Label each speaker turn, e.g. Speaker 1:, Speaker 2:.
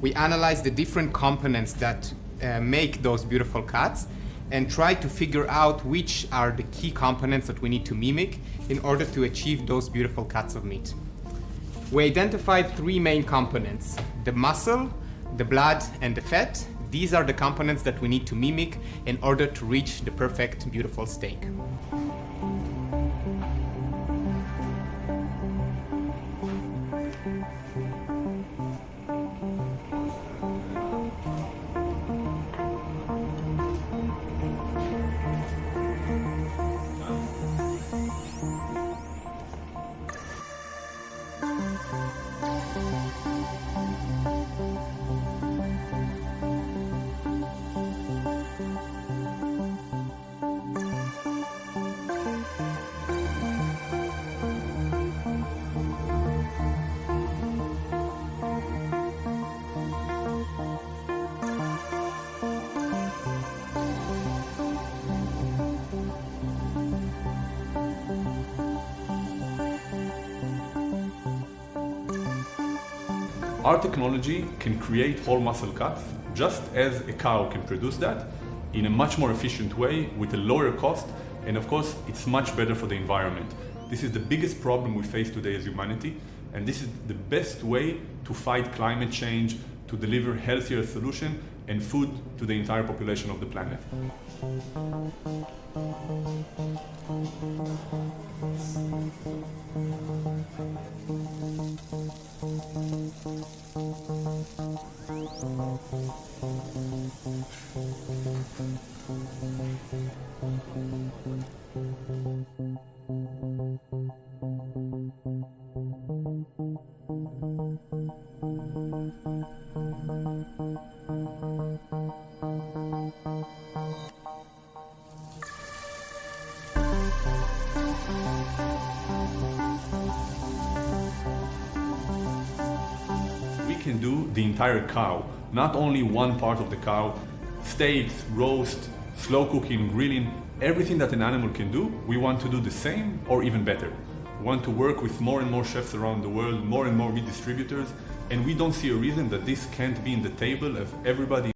Speaker 1: We analyze the different components that make those beautiful cuts and try to figure out which are the key components that we need to mimic in order to achieve those beautiful cuts of meat. We identified three main components: the muscle, the blood, and the fat. These are the components that we need to mimic in order to reach the perfect, beautiful steak.
Speaker 2: Our technology can create whole muscle cuts just as a cow can produce that in a much more efficient way with a lower cost, and of course it's much better for the environment. This is the biggest problem we face today as humanity, and this is the best way to fight climate change, to deliver healthier solution and food to the entire population of the planet. We can do the entire cow, not only one part of the cow. Steaks, roast, slow cooking, grilling, everything that an animal can do, we want to do the same or even better. We want to work with more and more chefs around the world, more and more meat distributors, and we don't see a reason that this can't be in the table of everybody